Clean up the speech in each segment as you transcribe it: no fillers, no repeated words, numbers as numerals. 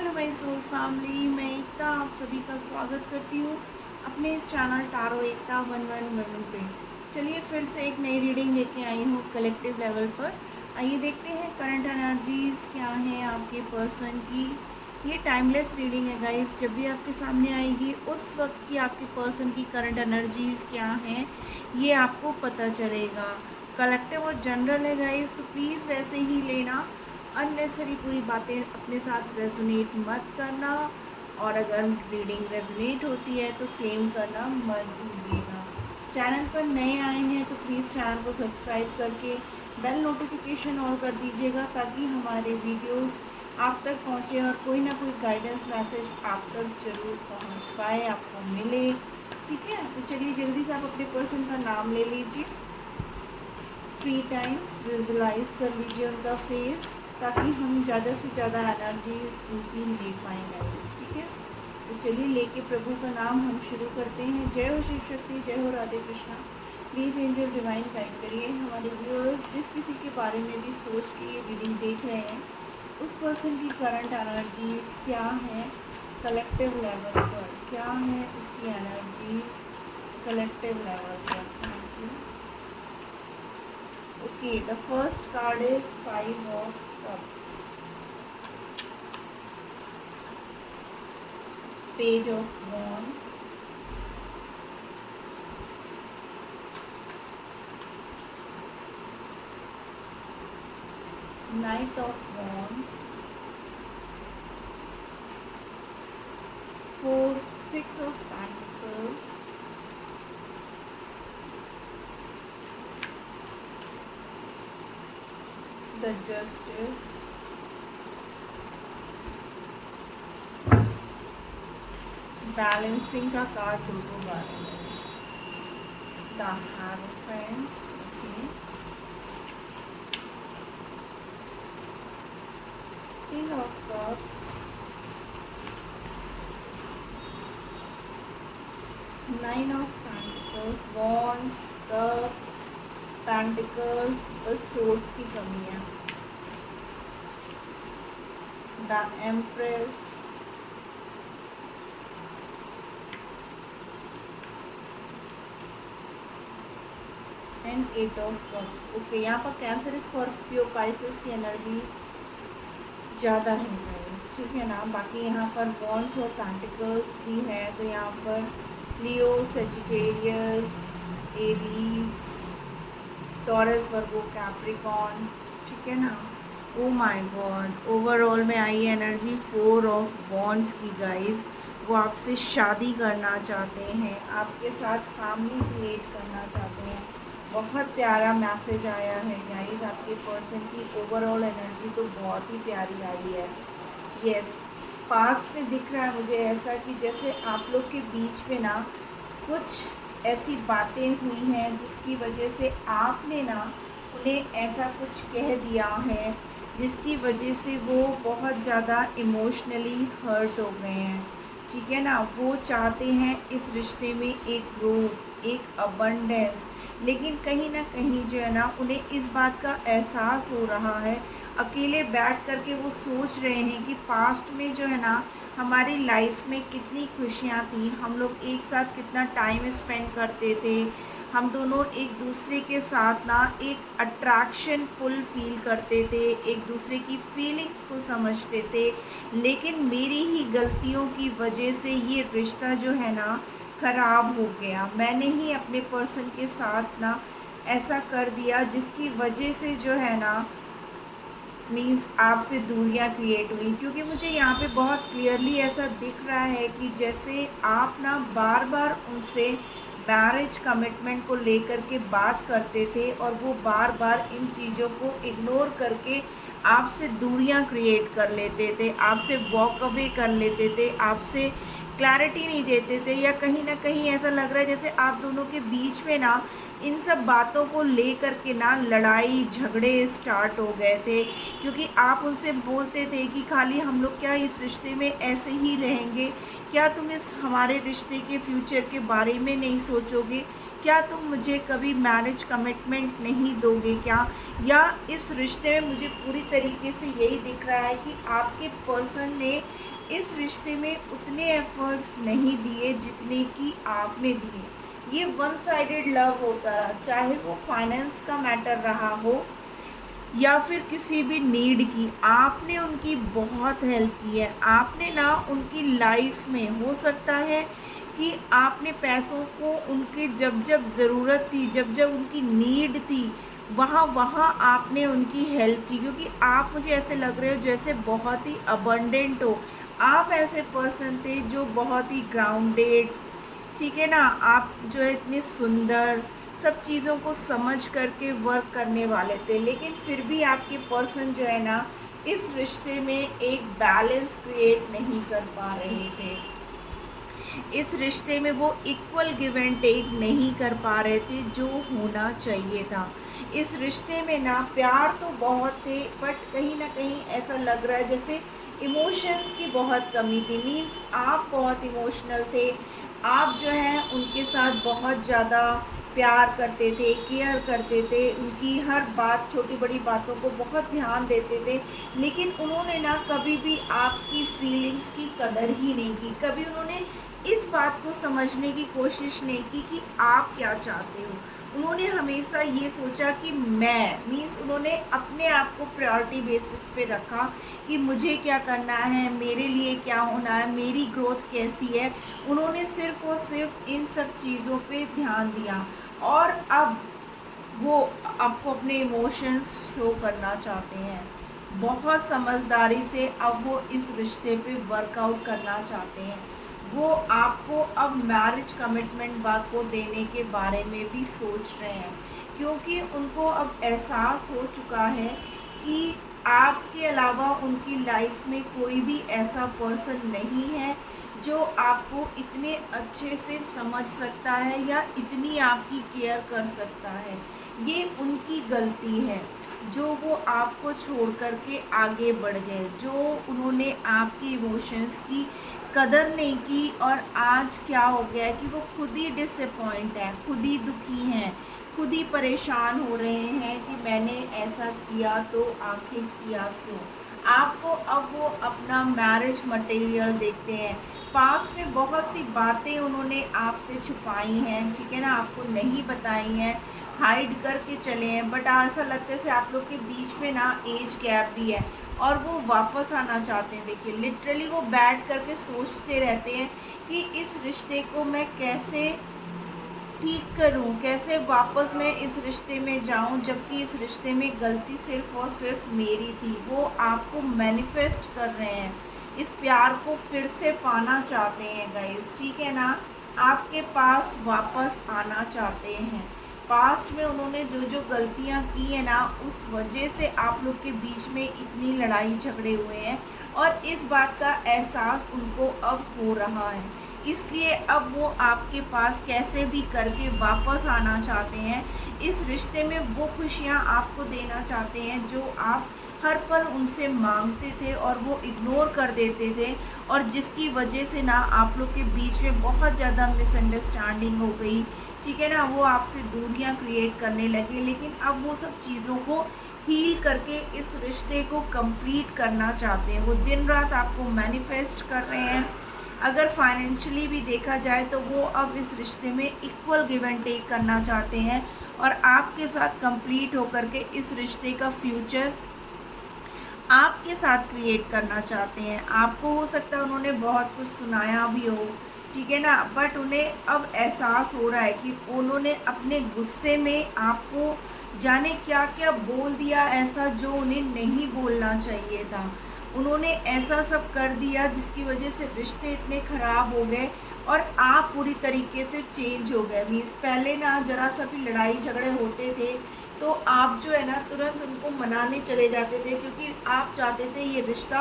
Hello my soul family, मैं एकता आप सभी का स्वागत करती हूँ अपने इस चैनल टारो एकता 1111 पे। चलिए फिर से एक नई रीडिंग लेके आई हूँ कलेक्टिव लेवल पर। आइए देखते हैं करंट एनर्जीज़ क्या हैं आपके पर्सन की। ये टाइमलेस रीडिंग है गाइस, जब भी आपके सामने आएगी उस वक्त की आपके पर्सन की करंट एनर्जीज़ क्या हैं ये आपको पता चलेगा। कलेक्टिव और जनरल है गाइस, तो प्लीज़ वैसे ही लेना। अननेसेसरी पूरी बातें अपने साथ रेजोनेट मत करना, और अगर रीडिंग रेजोनेट होती है तो क्लेम करना मत भूलिएगा। चैनल पर नए आए हैं तो प्लीज़ चैनल को सब्सक्राइब करके बेल नोटिफिकेशन ऑन कर दीजिएगा, ताकि हमारे वीडियोस आप तक पहुँचे और कोई ना कोई गाइडेंस मैसेज आप तक ज़रूर पहुँच पाए, आपको मिले। ठीक है, तो चलिए जल्दी से आप अपने पर्सन का नाम ले लीजिए, 3 टाइम्स विजुलाइज कर लीजिए उनका फेस, ताकि हम ज़्यादा से ज़्यादा एनर्जीज उनकी ले पाएंगे। ठीक है, तो चलिए लेके प्रभु का नाम हम शुरू करते हैं। जय हो शिव शक्ति, जय हो Radhe Krishna. Please angel divine guide करिए हमारे व्यूअर्स, जिस किसी के बारे में भी सोच के ये रीडिंग देख रहे हैं उस पर्सन की करंट एनर्जीज क्या है कलेक्टिव लेवल पर, क्या है उसकी एनर्जीज कलेक्टिव लेवल पर। Thank you. Okay, the first card is 5 of Cups, Page of Wands, Knight of Wands, 6 of Pentacles, the Justice, balancing का कार्ड दो बार है, the Hierophant, okay, King of Cups, 9 of Pentacles, Wands, Cups, Pentacles, बस source की कमी है, the Empress, and 8 of cups. Okay, यहाँ पर cancer, Scorpio, Pisces की एनर्जी ज़्यादा है गाइस, ठीक है ना। बाकी यहाँ पर वॉन्ड्स और पेंटिकल्स भी है, तो यहाँ पर लियो, सेजिटेरियस, एरीज, टॉरस, वर्गो, कैप्रिकॉन, ठीक है ना। ओ माय गॉड, ओवरऑल में आई एनर्जी 4 ऑफ वॉन्ड्स की गाइस। वो आपसे शादी करना चाहते हैं, आपके साथ फैमिली क्रिएट करना चाहते हैं। बहुत प्यारा मैसेज आया है गाइस, आपके पर्सन की ओवरऑल एनर्जी तो बहुत ही प्यारी आई है। यस, पास्ट में दिख रहा है मुझे ऐसा कि जैसे आप लोग के बीच में ना कुछ ऐसी बातें हुई हैं जिसकी वजह से आपने ना उन्हें ऐसा कुछ कह दिया है, जिसकी वजह से वो बहुत ज़्यादा इमोशनली हर्ट हो गए हैं, ठीक है ना। वो चाहते हैं इस रिश्ते में एक ग्रोथ, एक अबंडेंस, लेकिन कहीं ना कहीं जो है ना उन्हें इस बात का एहसास हो रहा है, अकेले बैठ कर के वो सोच रहे हैं कि पास्ट में जो है ना हमारी लाइफ में कितनी खुशियाँ थी, हम लोग एक साथ कितना टाइम स्पेंड करते थे, हम दोनों एक दूसरे के साथ ना एक अट्रैक्शन पुल फील करते थे, एक दूसरे की फीलिंग्स को समझते थे। लेकिन मेरी ही गलतियों की वजह से ये रिश्ता जो है ना ख़राब हो गया, मैंने ही अपने पर्सन के साथ ना ऐसा कर दिया, जिसकी वजह से जो है ना मीन्स आपसे दूरियां क्रिएट हुई। क्योंकि मुझे यहाँ पे बहुत क्लियरली ऐसा दिख रहा है कि जैसे आप ना बार बार उनसे मैरिज कमिटमेंट को लेकर के बात करते थे, और वो बार बार इन चीज़ों को इग्नोर करके आपसे दूरियां क्रिएट कर लेते थे, आपसे वॉक अवे कर लेते थे, आपसे क्लैरिटी नहीं देते थे, या कहीं ना कहीं ऐसा लग रहा है जैसे आप दोनों के बीच में ना इन सब बातों को लेकर के ना लड़ाई झगड़े स्टार्ट हो गए थे। क्योंकि आप उनसे बोलते थे कि खाली हम लोग क्या इस रिश्ते में ऐसे ही रहेंगे, क्या तुम इस हमारे रिश्ते के फ्यूचर के बारे में नहीं सोचोगे, क्या तुम मुझे कभी मैरिज कमिटमेंट नहीं दोगे क्या? या इस रिश्ते में मुझे पूरी तरीके से यही दिख रहा है कि आपके पर्सन ने इस रिश्ते में उतने एफर्ट्स नहीं दिए जितने कि आपने दिए। ये वन साइडेड लव होता रहा, चाहे वो फाइनेंस का मैटर रहा हो या फिर किसी भी नीड की। आपने उनकी बहुत हेल्प की है। आपने ना उनकी लाइफ में, हो सकता है कि आपने पैसों को उनकी जब जब ज़रूरत थी, जब जब उनकी नीड थी, वहाँ वहाँ आपने उनकी हेल्प की, क्योंकि आप मुझे ऐसे लग रहे हो जैसे बहुत ही अबंडेंट हो। आप ऐसे पर्सन थे जो बहुत ही ग्राउंडेड, ठीक है ना, आप जो है इतने सुंदर, सब चीज़ों को समझ करके वर्क करने वाले थे। लेकिन फिर भी आपके पर्सन जो है ना, इस रिश्ते में एक बैलेंस क्रिएट नहीं कर पा रहे थे। इस रिश्ते में वो इक्वल गिव एंड टेक नहीं कर पा रहे थे जो होना चाहिए था। इस रिश्ते में ना प्यार तो बहुत थे, बट कहीं ना कहीं ऐसा लग रहा है जैसे इमोशंस की बहुत कमी थी। मीन्स आप बहुत इमोशनल थे, आप जो है उनके साथ बहुत ज़्यादा प्यार करते थे, केयर करते थे, उनकी हर बात, छोटी बड़ी बातों को बहुत ध्यान देते थे। लेकिन उन्होंने ना कभी भी आपकी फीलिंग्स की कदर ही नहीं की। कभी उन्होंने इस बात को समझने की कोशिश नहीं की कि आप क्या चाहते हो। उन्होंने हमेशा ये सोचा कि मैं, मीन्स उन्होंने अपने आप को प्रायोरिटी बेसिस पे रखा कि मुझे क्या करना है, मेरे लिए क्या होना है, मेरी ग्रोथ कैसी है। उन्होंने सिर्फ़ और सिर्फ इन सब चीज़ों पे ध्यान दिया। और अब वो आपको अपने इमोशंस शो करना चाहते हैं बहुत समझदारी से। अब वो इस रिश्ते पे वर्कआउट करना चाहते हैं। वो आपको अब मैरिज कमिटमेंट बात को देने के बारे में भी सोच रहे हैं, क्योंकि उनको अब एहसास हो चुका है कि आपके अलावा उनकी लाइफ में कोई भी ऐसा पर्सन नहीं है जो आपको इतने अच्छे से समझ सकता है या इतनी आपकी केयर कर सकता है। ये उनकी गलती है जो वो आपको छोड़ कर के आगे बढ़ गए, जो उन्होंने आपके इमोशंस की कदर नहीं की। और आज क्या हो गया है कि वो खुद ही डिसअपॉइंट है, खुद ही दुखी हैं, खुद ही परेशान हो रहे हैं कि मैंने ऐसा किया तो आखिर किया क्यों। आपको अब वो अपना मैरिज मटेरियल देखते हैं। पास्ट में बहुत सी बातें उन्होंने आपसे छुपाई हैं, ठीक है ना, आपको नहीं बताई हैं, हाइड करके चले हैं। बट ऐसा लगता है जैसे आप लोग के बीच में ना एज गैप भी है और वो वापस आना चाहते हैं। देखिए लिटरली वो बैठ करके सोचते रहते हैं कि इस रिश्ते को मैं कैसे ठीक करूं, कैसे वापस मैं इस रिश्ते में जाऊं, जबकि इस रिश्ते में गलती सिर्फ़ और सिर्फ मेरी थी। वो आपको मैनिफेस्ट कर रहे हैं, इस प्यार को फिर से पाना चाहते हैं गाइस, ठीक है ना, आपके पास वापस आना चाहते हैं। पास्ट में उन्होंने जो जो गलतियां की है ना, उस वजह से आप लोग के बीच में इतनी लड़ाई झगड़े हुए हैं और इस बात का एहसास उनको अब हो रहा है। इसलिए अब वो आपके पास कैसे भी करके वापस आना चाहते हैं। इस रिश्ते में वो खुशियाँ आपको देना चाहते हैं जो आप हर पल उनसे मांगते थे और वो इग्नोर कर देते थे, और जिसकी वजह से ना आप लोग के बीच में बहुत ज़्यादा मिसअंडरस्टैंडिंग हो गई, ठीक है ना, वो आपसे दूरियां क्रिएट करने लगे। लेकिन अब वो सब चीज़ों को हील करके इस रिश्ते को कंप्लीट करना चाहते हैं। वो दिन रात आपको मैनिफेस्ट कर रहे हैं। अगर फाइनेंशियली भी देखा जाए तो वो अब इस रिश्ते में इक्वल गिव एंड टेक करना चाहते हैं और आपके साथ कंप्लीट होकर के इस रिश्ते का फ्यूचर आपके साथ क्रिएट करना चाहते हैं। आपको हो सकता है उन्होंने बहुत कुछ सुनाया भी हो, ठीक है ना, बट उन्हें अब एहसास हो रहा है कि उन्होंने अपने गुस्से में आपको जाने क्या क्या बोल दिया ऐसा जो उन्हें नहीं बोलना चाहिए था। उन्होंने ऐसा सब कर दिया जिसकी वजह से रिश्ते इतने ख़राब हो गए और आप पूरी तरीके से चेंज हो गए। मीन्स पहले ना ज़रा सा भी लड़ाई झगड़े होते थे तो आप जो है ना तुरंत उनको मनाने चले जाते थे, क्योंकि आप चाहते थे ये रिश्ता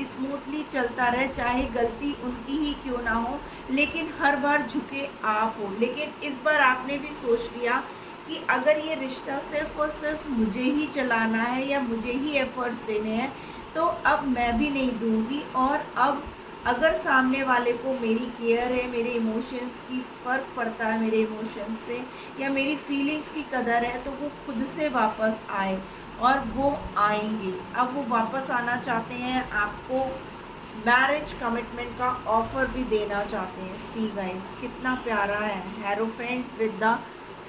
स्मूथली चलता रहे, चाहे गलती उनकी ही क्यों ना हो, लेकिन हर बार झुके आप हो। लेकिन इस बार आपने भी सोच लिया कि अगर ये रिश्ता सिर्फ़ और सिर्फ मुझे ही चलाना है या मुझे ही एफ़र्ट्स देने हैं तो अब मैं भी नहीं दूंगी और अब अगर सामने वाले को मेरी केयर है, मेरे इमोशंस की फ़र्क पड़ता है मेरे इमोशंस से, या मेरी फीलिंग्स की कदर है, तो वो खुद से वापस आए और वो आएंगे। अब वो वापस आना चाहते हैं, आपको मैरिज कमिटमेंट का ऑफ़र भी देना चाहते हैं। सी गाइस कितना प्यारा है, hierophant with the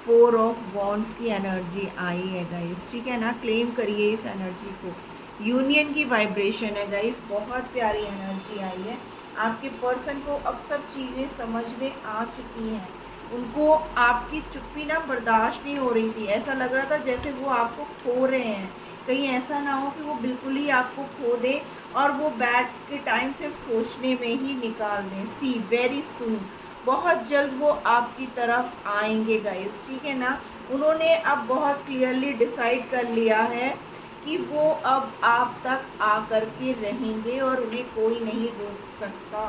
4 of wands की एनर्जी आई है गाइस, ठीक है ना। क्लेम करिए इस एनर्जी को। यूनियन की वाइब्रेशन है गाइस, बहुत प्यारी एनर्जी आई है। आपके पर्सन को अब सब चीज़ें समझ में आ चुकी हैं। उनको आपकी चुप्पी ना बर्दाश्त नहीं हो रही थी, ऐसा लग रहा था जैसे वो आपको खो रहे हैं। कहीं ऐसा ना हो कि वो बिल्कुल ही आपको खो दे और वो बैठ के टाइम सिर्फ सोचने में ही निकाल दें। सी वेरी सून, बहुत जल्द वो आपकी तरफ आएंगे गाइस, ठीक है ना। उन्होंने अब बहुत क्लियरली डिसाइड कर लिया है कि वो अब आप तक आकर के रहेंगे और उन्हें कोई नहीं रोक सकता।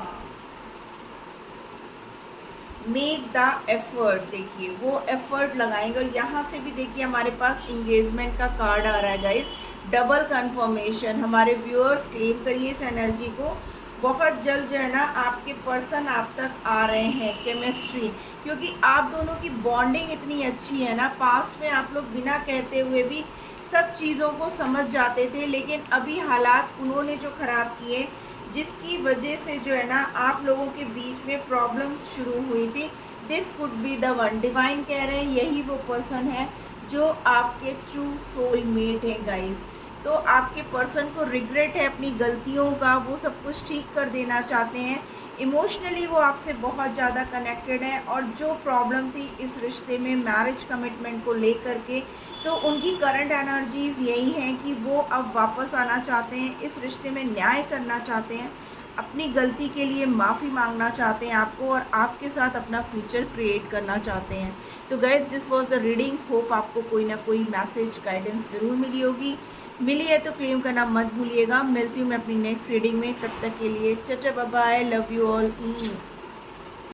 मेक द एफर्ट, देखिए वो एफर्ट लगाएंगे। और यहाँ से भी देखिए हमारे पास इंगेजमेंट का कार्ड आ रहा है गाइस, डबल कंफर्मेशन। हमारे व्यूअर्स क्लेम करिए इस एनर्जी को। बहुत जल्द जो है ना आपके पर्सन आप तक आ रहे हैं। केमिस्ट्री, क्योंकि आप दोनों की बॉन्डिंग इतनी अच्छी है ना, पास्ट में आप लोग बिना कहते हुए भी सब चीज़ों को समझ जाते थे, लेकिन अभी हालात उन्होंने जो ख़राब किए, जिसकी वजह से जो है ना आप लोगों के बीच में प्रॉब्लम्स शुरू हुई थी। This could be the one, divine कह रहे हैं यही वो पर्सन है जो आपके ट्रू सोल मेट है गाइस। तो आपके पर्सन को रिग्रेट है अपनी गलतियों का, वो सब कुछ ठीक कर देना चाहते हैं। इमोशनली वो आपसे बहुत ज़्यादा कनेक्टेड है, और जो प्रॉब्लम थी इस रिश्ते में मैरिज कमिटमेंट को लेकर के, तो उनकी करंट एनर्जीज़ यही हैं कि वो अब वापस आना चाहते हैं, इस रिश्ते में न्याय करना चाहते हैं, अपनी गलती के लिए माफ़ी मांगना चाहते हैं आपको, और आपके साथ अपना फ्यूचर क्रिएट करना चाहते हैं। तो guys this was the reading. Hope आपको कोई ना कोई मैसेज गाइडेंस ज़रूर मिली होगी। मिली है तो क्लेम करना मत भूलिएगा। मिलती हूँ मैं अपनी नेक्स्ट रीडिंग में, तब तक के लिए tata bye bye, love you all.